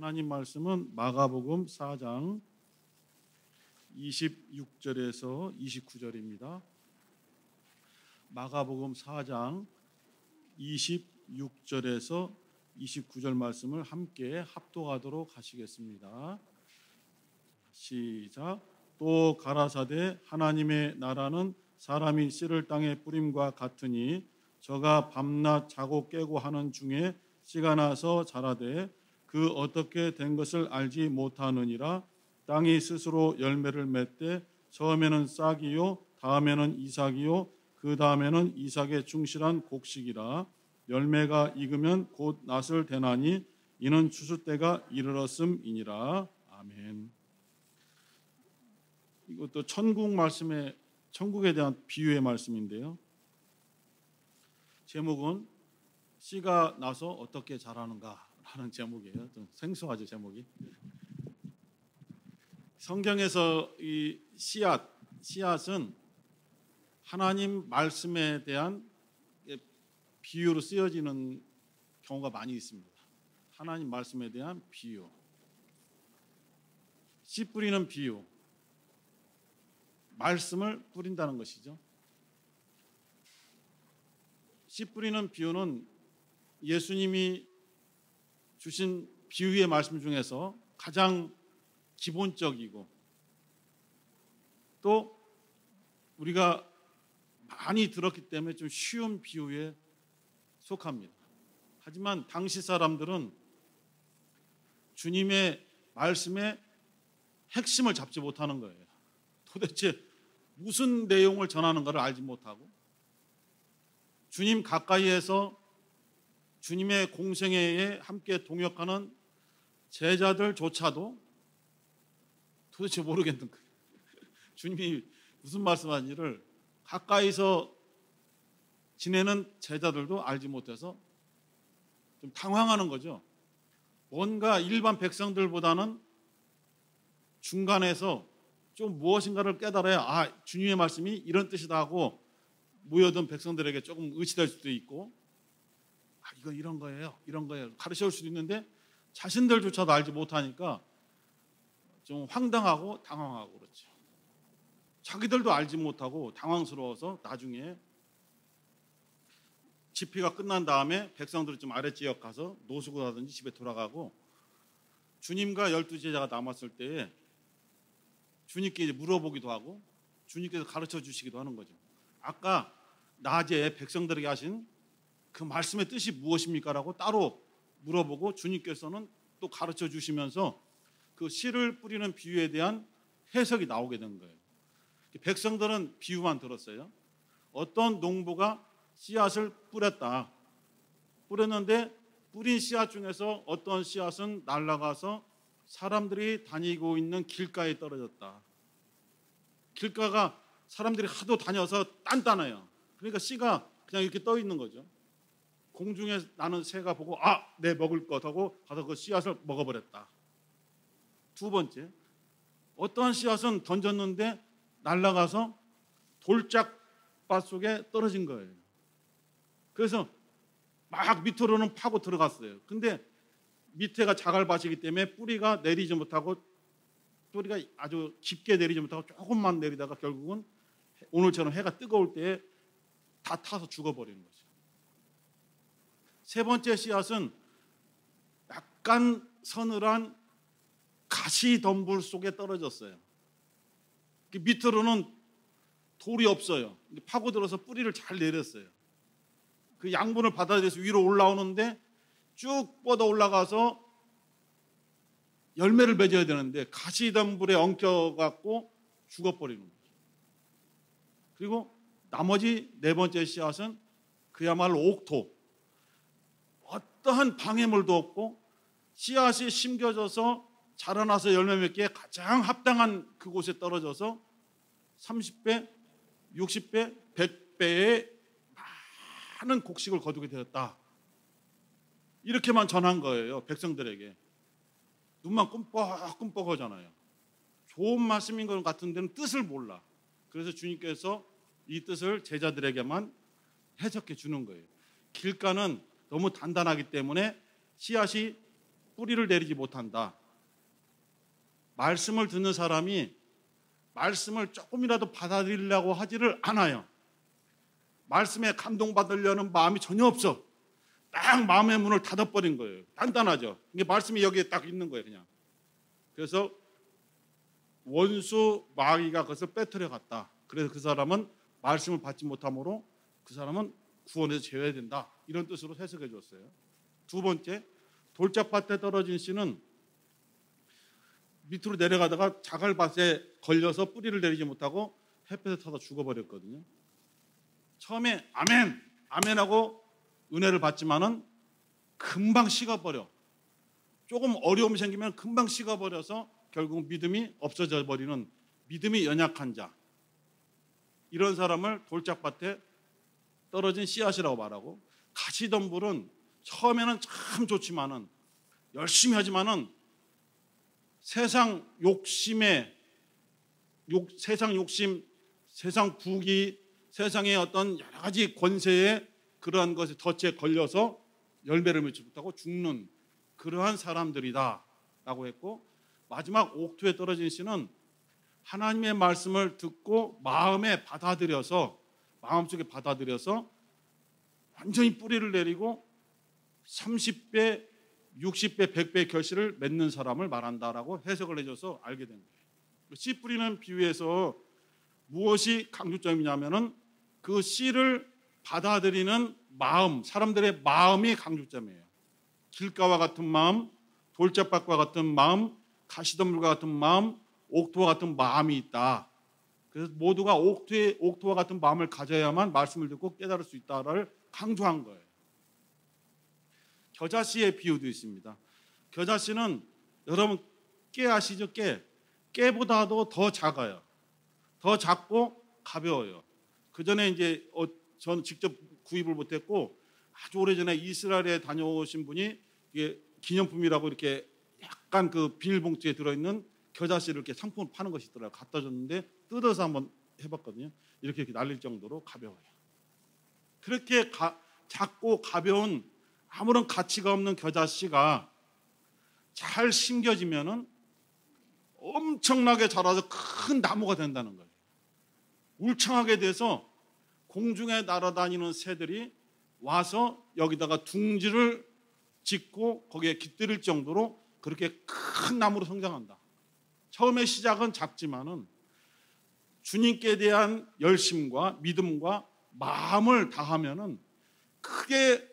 하나님 말씀은 마가복음 4장 26절에서 29절입니다. 마가복음 4장 26절에서 29절 말씀을 함께 합독하도록 하시겠습니다. 시작. 또 가라사대 하나님의 나라는 사람이 씨를 땅에 뿌림과 같으니 저가 밤낮 자고 깨고 하는 중에 씨가 나서 자라되 그 어떻게 된 것을 알지 못하느니라. 땅이 스스로 열매를 맺되 처음에는 싹이요 다음에는 이삭이요 그 다음에는 이삭의 충실한 곡식이라. 열매가 익으면 곧 낫을 대나니 이는 추수 때가 이르렀음이니라. 아멘. 이것도 천국에 대한 비유의 말씀인데요. 제목은 씨가 나서 어떻게 자라는가 하는 제목이에요. 좀 생소하죠, 제목이. 성경에서 이 씨앗은 하나님 말씀에 대한 비유로 쓰여지는 경우가 많이 있습니다. 하나님 말씀에 대한 비유. 씨 뿌리는 비유. 말씀을 뿌린다는 것이죠. 씨 뿌리는 비유는 예수님이 주신 비유의 말씀 중에서 가장 기본적이고 또 우리가 많이 들었기 때문에 좀 쉬운 비유에 속합니다. 하지만 당시 사람들은 주님의 말씀의 핵심을 잡지 못하는 거예요. 도대체 무슨 내용을 전하는가를 알지 못하고 주님 가까이에서 주님의 공생애에 함께 동역하는 제자들조차도 도대체 모르겠는 거예요. 주님이 무슨 말씀하는지를 가까이서 지내는 제자들도 알지 못해서 좀 당황하는 거죠. 뭔가 일반 백성들보다는 중간에서 좀 무엇인가를 깨달아야 주님의 말씀이 이런 뜻이다 하고 모여든 백성들에게 조금 의심될 수도 있고 이건 이런 거예요 가르쳐 줄 수도 있는데 자신들조차도 알지 못하니까 좀 황당하고 당황하고 그렇죠. 자기들도 알지 못하고 당황스러워서 나중에 집회가 끝난 다음에 백성들이 좀 아랫지역 가서 노숙을 하든지 집에 돌아가고 주님과 12제자가 남았을 때에 주님께 이제 물어보기도 하고 주님께서 가르쳐 주시기도 하는 거죠. 아까 낮에 백성들에게 하신 그 말씀의 뜻이 무엇입니까? 라고 따로 물어보고 주님께서는 또 가르쳐 주시면서 그 씨를 뿌리는 비유에 대한 해석이 나오게 된 거예요. 백성들은 비유만 들었어요. 어떤 농부가 씨앗을 뿌렸는데 뿌린 씨앗 중에서 어떤 씨앗은 날아가서 사람들이 다니고 있는 길가에 떨어졌다. 길가가 사람들이 하도 다녀서 단단해요. 그러니까 씨가 그냥 이렇게 떠 있는 거죠. 공중에 나는 새가 보고 내 먹을 것 하고 가서 그 씨앗을 먹어버렸다. 두 번째, 어떠한 씨앗은 던졌는데 날아가서 돌짝밭 속에 떨어진 거예요. 그래서 막 밑으로는 파고 들어갔어요. 근데 밑에가 자갈밭이기 때문에 뿌리가 내리지 못하고 뿌리가 아주 깊게 내리지 못하고 조금만 내리다가 결국은 오늘처럼 해가 뜨거울 때에 다 타서 죽어버리는 거죠. 세 번째 씨앗은 약간 서늘한 가시덤불 속에 떨어졌어요. 밑으로는 돌이 없어요. 파고들어서 뿌리를 잘 내렸어요. 그 양분을 받아들여서 위로 올라오는데 쭉 뻗어 올라가서 열매를 맺어야 되는데 가시덤불에 엉켜갖고 죽어버리는 거죠. 그리고 나머지 네 번째 씨앗은 그야말로 옥토. 어떠한 방해물도 없고 씨앗이 심겨져서 자라나서 열매 맺기에 가장 합당한 그곳에 떨어져서 30배, 60배, 100배의 많은 곡식을 거두게 되었다. 이렇게만 전한 거예요. 백성들에게. 눈만 끔뻑끔뻑 하잖아요. 좋은 말씀인 것 같은 데는 뜻을 몰라. 그래서 주님께서 이 뜻을 제자들에게만 해석해 주는 거예요. 길가는 너무 단단하기 때문에 씨앗이 뿌리를 내리지 못한다. 말씀을 듣는 사람이 말씀을 조금이라도 받아들이려고 하지를 않아요. 말씀에 감동받으려는 마음이 전혀 없어. 딱 마음의 문을 닫아버린 거예요. 단단하죠. 이게 말씀이 여기에 딱 있는 거예요, 그냥. 그래서 원수 마귀가 그것을 빼뜨려 갔다. 그래서 그 사람은 말씀을 받지 못함으로 그 사람은 구원에서 제외된다. 이런 뜻으로 해석해 줬어요. 두 번째, 돌짝밭에 떨어진 씨는 밑으로 내려가다가 자갈밭에 걸려서 뿌리를 내리지 못하고 햇볕에 타다 죽어버렸거든요. 처음에 아멘, 아멘하고 은혜를 받지만은 금방 식어버려. 조금 어려움이 생기면 금방 식어버려서 결국 믿음이 없어져 버리는, 믿음이 연약한 자, 이런 사람을 돌짝밭에 떨어진 씨앗이라고 말하고, 가시덤불은 처음에는 참 좋지만은 열심히 하지만은 세상 욕심, 세상 부귀, 세상의 어떤 여러 가지 권세에 그러한 것에 덫에 걸려서 열매를 맺지 못하고 죽는 그러한 사람들이다 라고 했고, 마지막 옥토에 떨어진 씨는 하나님의 말씀을 듣고 마음속에 받아들여서 완전히 뿌리를 내리고 30배, 60배, 100배의 결실을 맺는 사람을 말한다라고 해석을 해줘서 알게 된 거예요. 씨 뿌리는 비유에서 무엇이 강조점이냐면은 그 씨를 받아들이는 마음, 사람들의 마음이 강조점이에요. 길가와 같은 마음, 돌짝밭과 같은 마음, 가시덤불과 같은 마음, 옥토와 같은 마음이 있다. 그래서 모두가 옥토와 같은 마음을 가져야만 말씀을 듣고 깨달을 수 있다를 강조한 거예요. 겨자씨의 비유도 있습니다. 겨자씨는 여러분 깨 아시죠? 깨보다도 더 작아요. 더 작고 가벼워요. 그 전에 이제 저는 직접 구입을 못했고 아주 오래전에 이스라엘에 다녀오신 분이 이게 기념품이라고 이렇게 약간 그 비닐봉투에 들어있는 겨자씨를 이렇게 상품으로 파는 것이 있더라고요. 갖다 줬는데 뜯어서 한번 해봤거든요. 이렇게 날릴 정도로 가벼워요. 그렇게 작고 가벼운 아무런 가치가 없는 겨자씨가 잘 심겨지면은 엄청나게 자라서 큰 나무가 된다는 거예요. 울창하게 돼서 공중에 날아다니는 새들이 와서 여기다가 둥지를 짓고 거기에 깃들일 정도로 그렇게 큰 나무로 성장한다. 처음에 시작은 작지만은 주님께 대한 열심과 믿음과 마음을 다하면은 크게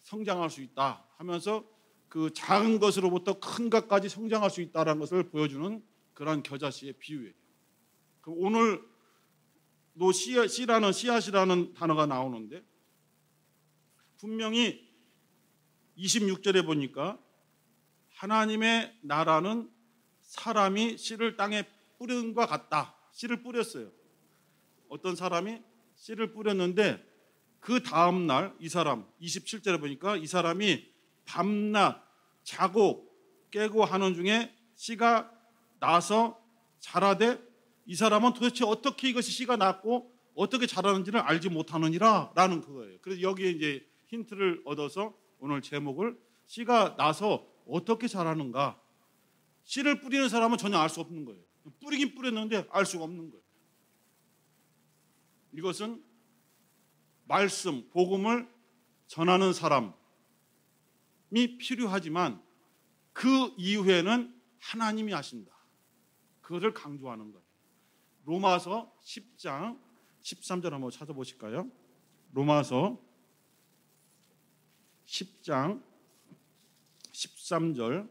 성장할 수 있다 하면서 그 작은 것으로부터 큰 것까지 성장할 수 있다는 것을 보여주는 그런 겨자씨의 비유예요. 그럼 오늘 씨앗이라는 단어가 나오는데 분명히 26절에 보니까 하나님의 나라는 사람이 씨를 땅에 뿌린 것 같다. 씨를 뿌렸어요. 어떤 사람이 씨를 뿌렸는데 그 다음 날 이 사람 27절에 보니까 이 사람이 밤낮 자고 깨고 하는 중에 씨가 나서 자라되 이 사람은 도대체 어떻게 이것이 씨가 났고 어떻게 자라는지를 알지 못하느니라 라는 그거예요. 그래서 여기에 이제 힌트를 얻어서 오늘 제목을 씨가 나서 어떻게 자라는가. 씨를 뿌리는 사람은 전혀 알 수 없는 거예요. 뿌리긴 뿌렸는데 알 수가 없는 거예요. 이것은 말씀, 복음을 전하는 사람이 필요하지만 그 이후에는 하나님이 하신다. 그것을 강조하는 거예요. 로마서 10장 13절 한번 찾아보실까요? 로마서 10장 13절부터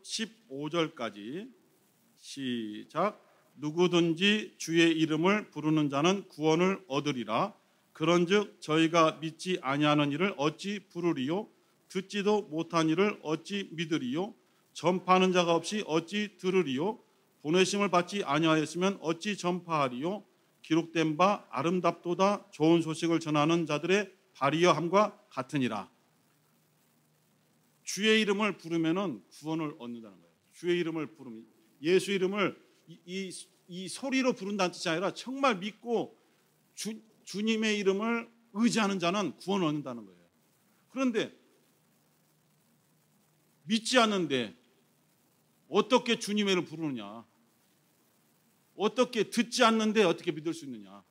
15절까지 시작. 누구든지 주의 이름을 부르는 자는 구원을 얻으리라. 그런즉 저희가 믿지 아니하는 이를 어찌 부르리요? 듣지도 못한 이를 어찌 믿으리요? 전파하는 자가 없이 어찌 들으리요? 보내심을 받지 아니하였으면 어찌 전파하리요? 기록된 바 아름답도다 좋은 소식을 전하는 자들의 발이여함과 같으니라. 주의 이름을 부르면은 구원을 얻는다는 거예요. 주의 이름을 부르면 예수 이름을 이 소리로 부른다는 뜻이 아니라 정말 믿고 주님의 이름을 의지하는 자는 구원을 얻는다는 거예요. 그런데 믿지 않는데 어떻게 주님의 이름을 부르느냐? 어떻게 듣지 않는데 어떻게 믿을 수 있느냐?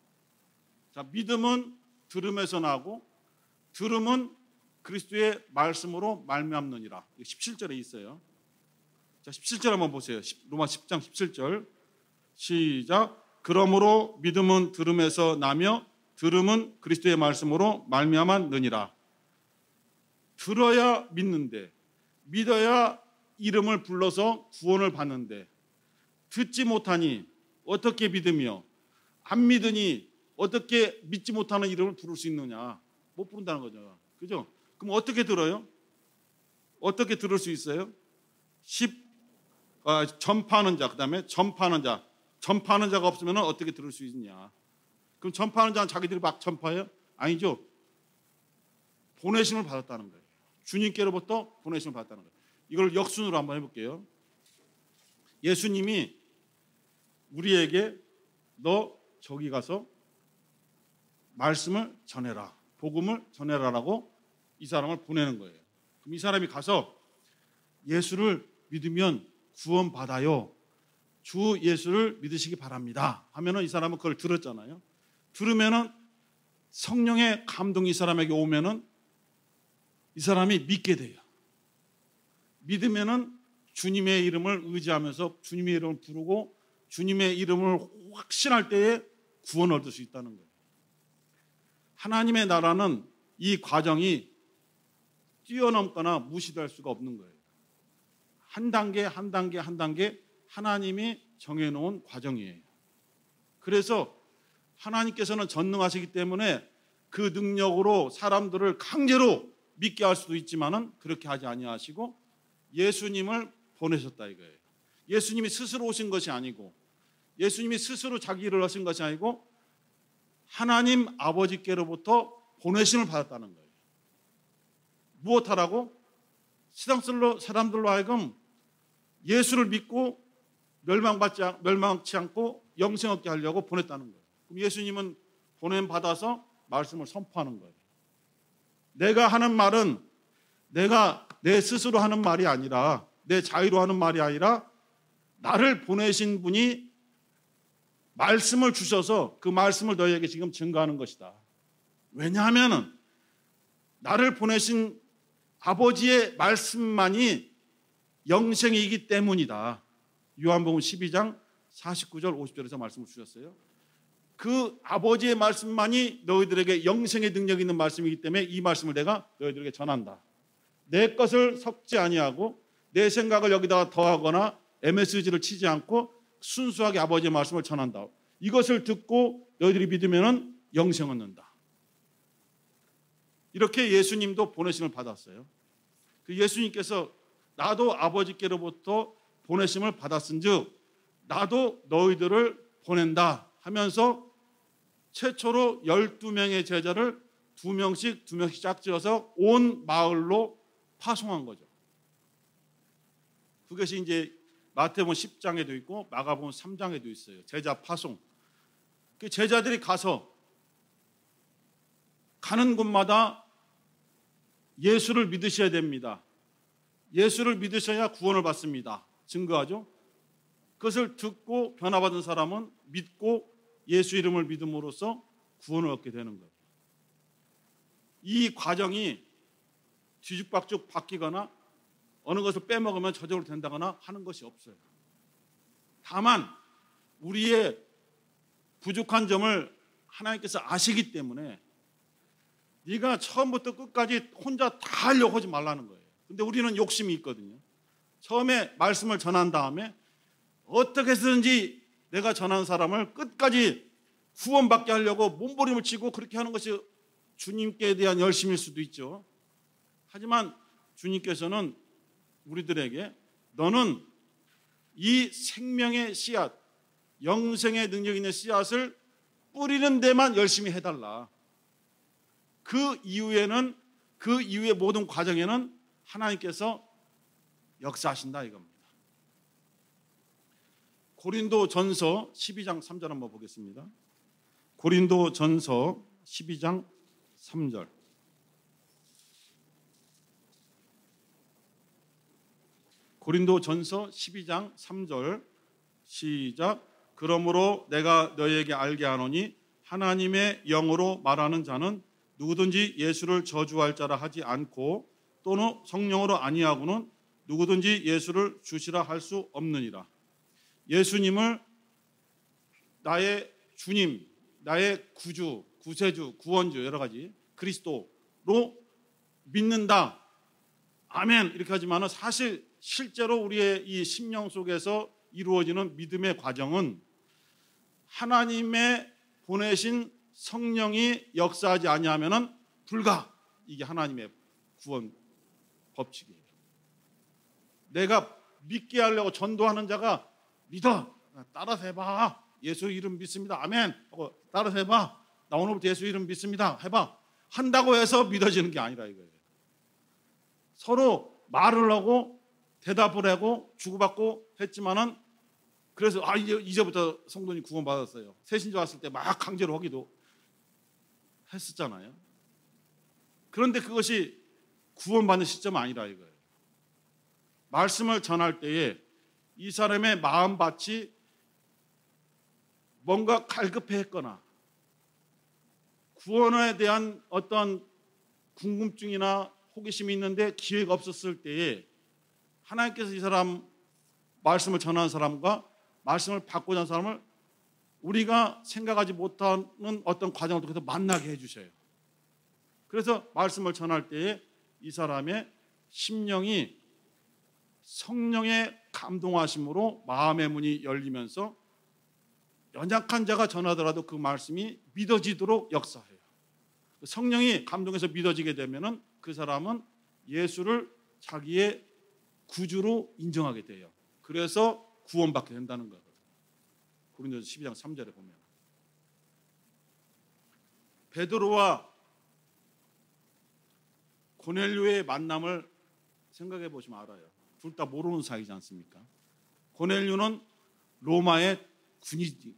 자, 믿음은 들음에서 나고 들음은 그리스도의 말씀으로 말미암느니라. 17절에 있어요. 자, 17절 한번 보세요. 로마 10장 17절. 시작. 그러므로 믿음은 들음에서 나며 들음은 그리스도의 말씀으로 말미암았느니라. 들어야 믿는데, 믿어야 이름을 불러서 구원을 받는데, 듣지 못하니 어떻게 믿으며 안 믿으니 어떻게 믿지 못하는 이름을 부를 수 있느냐? 못 부른다는 거죠. 그죠? 그럼 어떻게 들어요? 어떻게 들을 수 있어요? 전파하는 자, 그 다음에 전파하는 자. 전파하는 자가 없으면 어떻게 들을 수 있느냐? 그럼 전파하는 자는 자기들이 막 전파해요? 아니죠. 보내심을 받았다는 거예요. 주님께로부터 보내심을 받았다는 거예요. 이걸 역순으로 한번 해볼게요. 예수님이 우리에게 너 저기 가서 말씀을 전해라, 복음을 전해라라고 이 사람을 보내는 거예요. 그럼 이 사람이 가서 예수를 믿으면 구원받아요, 주 예수를 믿으시기 바랍니다 하면은 이 사람은 그걸 들었잖아요. 들으면은 성령의 감동이 이 사람에게 오면은 이 사람이 믿게 돼요. 믿으면은 주님의 이름을 의지하면서 주님의 이름을 부르고 주님의 이름을 확신할 때에 구원을 얻을 수 있다는 거예요. 하나님의 나라는 이 과정이 뛰어넘거나 무시될 수가 없는 거예요. 한 단계 한 단계 한 단계 하나님이 정해놓은 과정이에요. 그래서 하나님께서는 전능하시기 때문에 그 능력으로 사람들을 강제로 믿게 할 수도 있지만은 그렇게 하지 아니하시고 예수님을 보내셨다 이거예요. 예수님이 스스로 오신 것이 아니고 예수님이 스스로 자기 일을 하신 것이 아니고 하나님 아버지께로부터 보내심을 받았다는 거예요. 무엇하라고? 사람들로 하여금 예수를 믿고 멸망치 않고 영생 얻게 하려고 보냈다는 거예요. 그럼 예수님은 보냄 받아서 말씀을 선포하는 거예요. 내가 하는 말은 내가 내 스스로 하는 말이 아니라 내 자유로 하는 말이 아니라 나를 보내신 분이 말씀을 주셔서 그 말씀을 너희에게 지금 증거하는 것이다. 왜냐하면 나를 보내신 아버지의 말씀만이 영생이기 때문이다. 요한복음 12장 49절 50절에서 말씀을 주셨어요. 그 아버지의 말씀만이 너희들에게 영생의 능력이 있는 말씀이기 때문에 이 말씀을 내가 너희들에게 전한다. 내 것을 섞지 아니하고 내 생각을 여기다가 더하거나 MSG를 치지 않고 순수하게 아버지의 말씀을 전한다. 이것을 듣고 너희들이 믿으면 영생 얻는다. 이렇게 예수님도 보내심을 받았어요. 그 예수님께서 나도 아버지께로부터 보내심을 받았은즉 나도 너희들을 보낸다 하면서 최초로 12명의 제자를 2명씩 짝지어서 온 마을로 파송한 거죠. 그것이 이제 마태복음 10장에도 있고 마가복음 3장에도 있어요. 제자 파송. 그 제자들이 가서 가는 곳마다 예수를 믿으셔야 됩니다. 예수를 믿으셔야 구원을 받습니다. 증거하죠. 그것을 듣고 변화받은 사람은 믿고 예수 이름을 믿음으로써 구원을 얻게 되는 거예요. 이 과정이 뒤죽박죽 바뀌거나 어느 것을 빼먹으면 저절로 된다거나 하는 것이 없어요. 다만 우리의 부족한 점을 하나님께서 아시기 때문에 네가 처음부터 끝까지 혼자 다 하려고 하지 말라는 거예요. 근데 우리는 욕심이 있거든요. 처음에 말씀을 전한 다음에 어떻게 해서든지 내가 전한 사람을 끝까지 구원받게 하려고 몸부림을 치고 그렇게 하는 것이 주님께 대한 열심일 수도 있죠. 하지만 주님께서는 우리들에게 너는 이 생명의 씨앗, 영생의 능력 있는 씨앗을 뿌리는 데만 열심히 해달라. 그 이후에는 그 이후의 모든 과정에는 하나님께서 역사하신다 이겁니다. 고린도전서 12장 3절 한번 보겠습니다. 고린도전서 12장 3절. 고린도전서 12장 3절 시작. 그러므로 내가 너희에게 알게 하노니 하나님의 영으로 말하는 자는 누구든지 예수를 저주할 자라 하지 않고 또는 성령으로 아니하고는 누구든지 예수를 주시라 할 수 없느니라. 예수님을 나의 주님, 나의 구주, 구세주, 구원주 여러 가지 그리스도로 믿는다. 아멘 이렇게 하지만 사실 실제로 우리의 이 심령 속에서 이루어지는 믿음의 과정은 하나님의 보내신 성령이 역사하지 아니하면은 불가. 이게 하나님의 구원 법칙이에요. 내가 믿게 하려고 전도하는 자가 믿어. 따라서 해봐. 예수 이름 믿습니다. 아멘. 따라서 해봐. 나 오늘부터 예수 이름 믿습니다. 해봐. 한다고 해서 믿어지는 게 아니라 이거예요. 서로 말을 하고 대답을 하고 주고받고 했지만은 그래서 이제부터 성도님 구원받았어요. 새신자 왔을 때 막 강제로 하기도 했었잖아요. 그런데 그것이 구원받는 시점은 아니라 이거예요. 말씀을 전할 때에 이 사람의 마음밭이 뭔가 갈급해했거나 구원에 대한 어떤 궁금증이나 호기심이 있는데 기회가 없었을 때에 하나님께서 이 사람 말씀을 전하는 사람과 말씀을 받고자 하는 사람을 우리가 생각하지 못하는 어떤 과정을 통해서 만나게 해주셔요. 그래서 말씀을 전할 때에 이 사람의 심령이 성령의 감동하심으로 마음의 문이 열리면서 연약한 자가 전하더라도 그 말씀이 믿어지도록 역사해요. 성령이 감동해서 믿어지게 되면은 그 사람은 예수를 자기의 구주로 인정하게 돼요. 그래서 구원받게 된다는 거거든요. 고린도전서 12장 3절에 보면 베드로와 고넬료의 만남을 생각해 보시면 알아요. 둘 다 모르는 사이지 않습니까? 고넬료는 로마의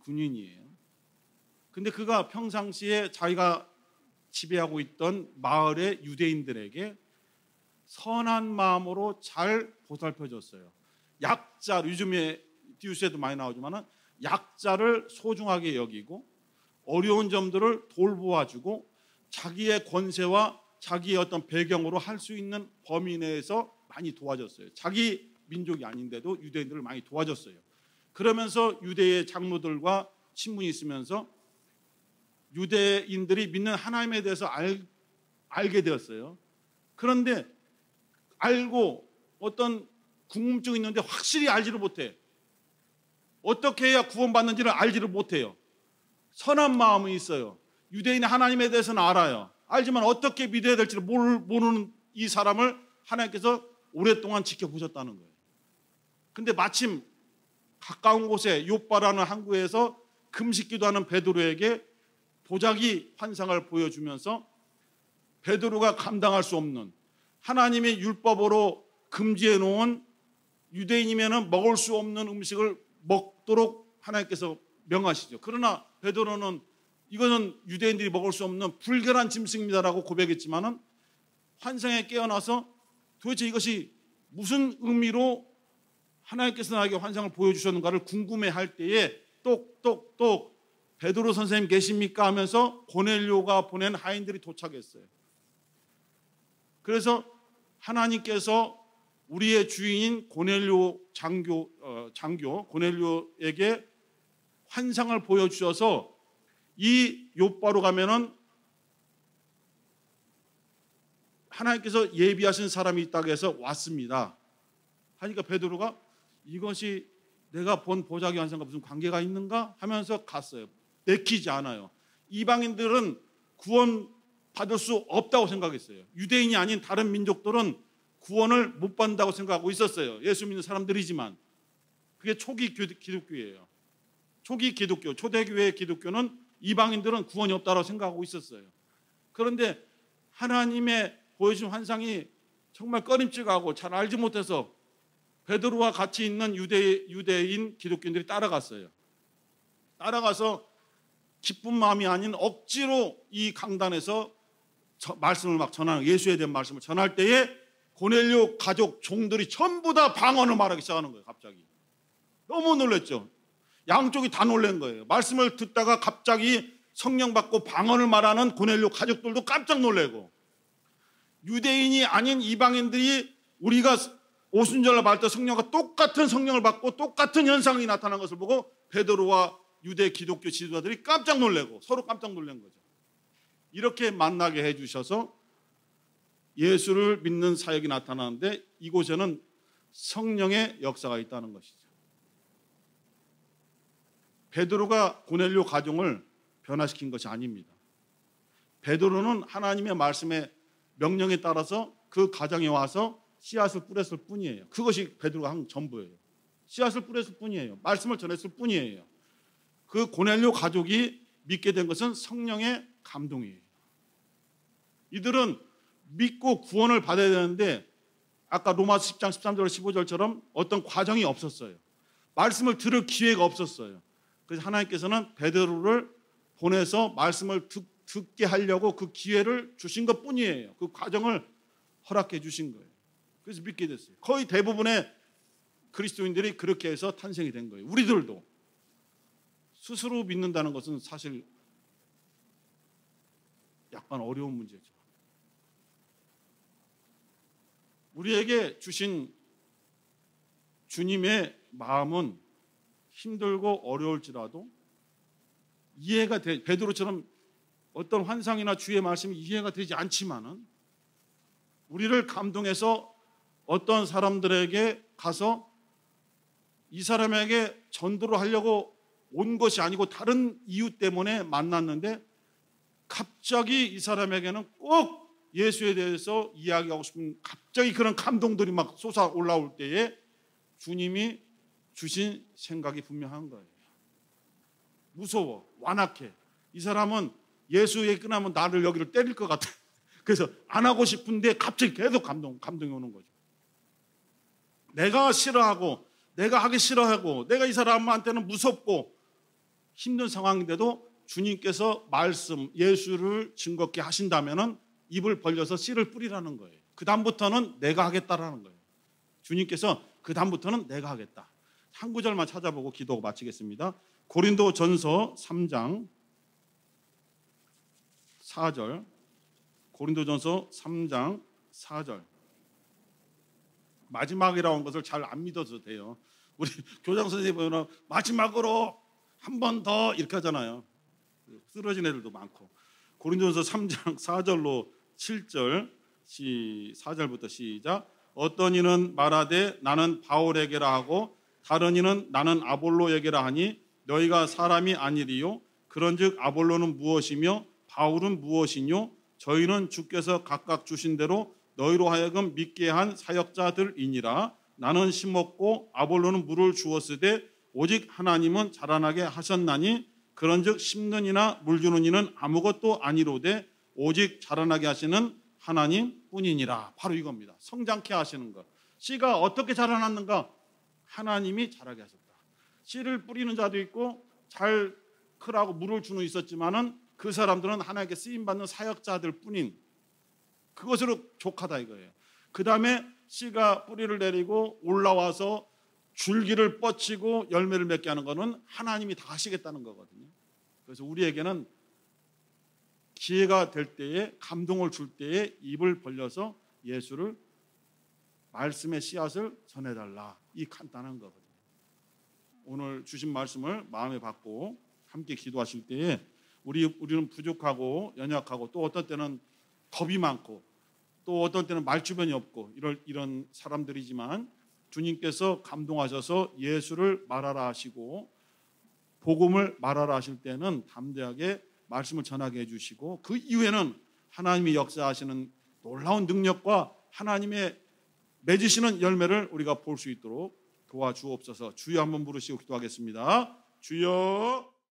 군인이에요. 근데 그가 평상시에 자기가 지배하고 있던 마을의 유대인들에게 선한 마음으로 잘 보살펴 줬어요. 약자, 요즘에 디우스에도 많이 나오지만 약자를 소중하게 여기고 어려운 점들을 돌보아주고 자기의 권세와 자기의 어떤 배경으로 할 수 있는 범위 내에서 많이 도와줬어요. 자기 민족이 아닌데도 유대인들을 많이 도와줬어요. 그러면서 유대의 장로들과 친분이 있으면서 유대인들이 믿는 하나님에 대해서 알게 되었어요. 그런데 알고 어떤 궁금증이 있는데 확실히 알지를 못해. 어떻게 해야 구원받는지를 알지를 못해요. 선한 마음이 있어요. 유대인의 하나님에 대해서는 알아요. 알지만 어떻게 믿어야 될지를 모르는 이 사람을 하나님께서 오랫동안 지켜보셨다는 거예요. 근데 마침 가까운 곳에 요빠라는 항구에서 금식기도하는 베드로에게 보자기 환상을 보여주면서 베드로가 감당할 수 없는 하나님의 율법으로 금지해 놓은 유대인이면 먹을 수 없는 음식을 먹도록 하나님께서 명하시죠. 그러나 베드로는 이거는 유대인들이 먹을 수 없는 불결한 짐승입니다라고 고백했지만은 환상에 깨어나서 도대체 이것이 무슨 의미로 하나님께서 나에게 환상을 보여주셨는가를 궁금해할 때에 똑똑똑 베드로 선생님 계십니까 하면서 고넬료가 보낸 하인들이 도착했어요. 그래서 하나님께서 우리의 주인인 고넬료 장교 고넬료에게 환상을 보여주셔서 이 요바로 가면은 하나님께서 예비하신 사람이 있다고 해서 왔습니다. 하니까 베드로가 이것이 내가 본 보자기 환상과 무슨 관계가 있는가 하면서 갔어요. 내키지 않아요. 이방인들은 구원 받을 수 없다고 생각했어요. 유대인이 아닌 다른 민족들은 구원을 못 받는다고 생각하고 있었어요. 예수 믿는 사람들이지만. 그게 초기 기독교예요. 초기 기독교, 초대교회의 기독교는 이방인들은 구원이 없다고 생각하고 있었어요. 그런데 하나님의 보여준 환상이 정말 꺼림칙하고 잘 알지 못해서 베드로와 같이 있는 유대인 기독교인들이 따라갔어요. 따라가서 기쁜 마음이 아닌 억지로 이 강단에서 말씀을 막 전하는, 예수에 대한 말씀을 전할 때에 고넬료 가족 종들이 전부 다 방언을 말하기 시작하는 거예요. 갑자기 너무 놀랐죠. 양쪽이 다 놀란 거예요. 말씀을 듣다가 갑자기 성령 받고 방언을 말하는 고넬료 가족들도 깜짝 놀래고, 유대인이 아닌 이방인들이 우리가 오순절날 받을 때 성령과 똑같은 성령을 받고 똑같은 현상이 나타난 것을 보고 베드로와 유대 기독교 지도자들이 깜짝 놀래고 서로 깜짝 놀란 거죠. 이렇게 만나게 해주셔서 예수를 믿는 사역이 나타나는데, 이곳에는 성령의 역사가 있다는 것이죠. 베드로가 고넬료 가정을 변화시킨 것이 아닙니다. 베드로는 하나님의 말씀의 명령에 따라서 그 가정에 와서 씨앗을 뿌렸을 뿐이에요. 그것이 베드로가 한 전부예요. 씨앗을 뿌렸을 뿐이에요. 말씀을 전했을 뿐이에요. 그 고넬료 가족이 믿게 된 것은 성령의 감동이에요. 이들은 믿고 구원을 받아야 되는데 아까 로마서 10장 13절 15절처럼 어떤 과정이 없었어요. 말씀을 들을 기회가 없었어요. 그래서 하나님께서는 베드로를 보내서 말씀을 듣게 하려고 그 기회를 주신 것뿐이에요. 그 과정을 허락해 주신 거예요. 그래서 믿게 됐어요. 거의 대부분의 그리스도인들이 그렇게 해서 탄생이 된 거예요. 우리들도 스스로 믿는다는 것은 사실 약간 어려운 문제죠. 우리에게 주신 주님의 마음은 힘들고 어려울지라도 이해가 베드로처럼 어떤 환상이나 주의 말씀이 이해가 되지 않지만은 우리를 감동해서 어떤 사람들에게 가서 이 사람에게 전도를 하려고 온 것이 아니고 다른 이유 때문에 만났는데 갑자기 이 사람에게는 꼭 예수에 대해서 이야기하고 싶은 갑자기 그런 감동들이 막 솟아 올라올 때에 주님이 주신 생각이 분명한 거예요. 무서워, 완악해. 이 사람은 예수 얘기 끝나면 나를 여기를 때릴 것 같아. 그래서 안 하고 싶은데 갑자기 계속 감동이 오는 거죠. 내가 싫어하고 내가 하기 싫어하고 내가 이 사람한테는 무섭고 힘든 상황인데도 주님께서 말씀, 예수를 증거케 하신다면은 입을 벌려서 씨를 뿌리라는 거예요. 그 다음부터는 내가 하겠다라는 거예요. 주님께서 그 다음부터는 내가 하겠다. 한 구절만 찾아보고 기도하고 마치겠습니다. 고린도전서 3장 4절. 고린도전서 3장 4절. 마지막이라는 것을 잘 안 믿어도 돼요. 우리 교장 선생님 보면 마지막으로 한 번 더 이렇게 하잖아요. 쓰러진 애들도 많고. 고린도전서 3장 4절로 7절 4절부터 시작. 어떤 이는 말하되 나는 바울에게라 하고 다른 이는 나는 아볼로에게라 하니 너희가 사람이 아니리요. 그런즉 아볼로는 무엇이며 바울은 무엇이뇨? 저희는 주께서 각각 주신 대로 너희로 하여금 믿게 한 사역자들이니라. 나는 심었고 아볼로는 물을 주었으되 오직 하나님은 자라나게 하셨나니 그런즉 심는 이나 물 주는 이는 아무것도 아니로되 오직 자라나게 하시는 하나님 뿐이니라. 바로 이겁니다. 성장케 하시는 것. 씨가 어떻게 자라났는가? 하나님이 자라게 하셨다. 씨를 뿌리는 자도 있고 잘 크라고 물을 주는 있었지만은 그 사람들은 하나님께 쓰임받는 사역자들 뿐인 그것으로 족하다 이거예요. 그 다음에 씨가 뿌리를 내리고 올라와서 줄기를 뻗치고 열매를 맺게 하는 것은 하나님이 다 하시겠다는 거거든요. 그래서 우리에게는 기회가 될 때에 감동을 줄 때에 입을 벌려서 예수를 말씀의 씨앗을 전해달라. 이 간단한 거거든요. 오늘 주신 말씀을 마음에 받고 함께 기도하실 때에 우리는 부족하고 연약하고 또 어떤 때는 겁이 많고 또 어떤 때는 말주변이 없고 이런 사람들이지만 주님께서 감동하셔서 예수를 말하라 하시고 복음을 말하라 하실 때는 담대하게 말씀을 전하게 해주시고 그 이후에는 하나님이 역사하시는 놀라운 능력과 하나님의 맺으시는 열매를 우리가 볼 수 있도록 도와주옵소서. 주여 한번 부르시고 기도하겠습니다. 주여.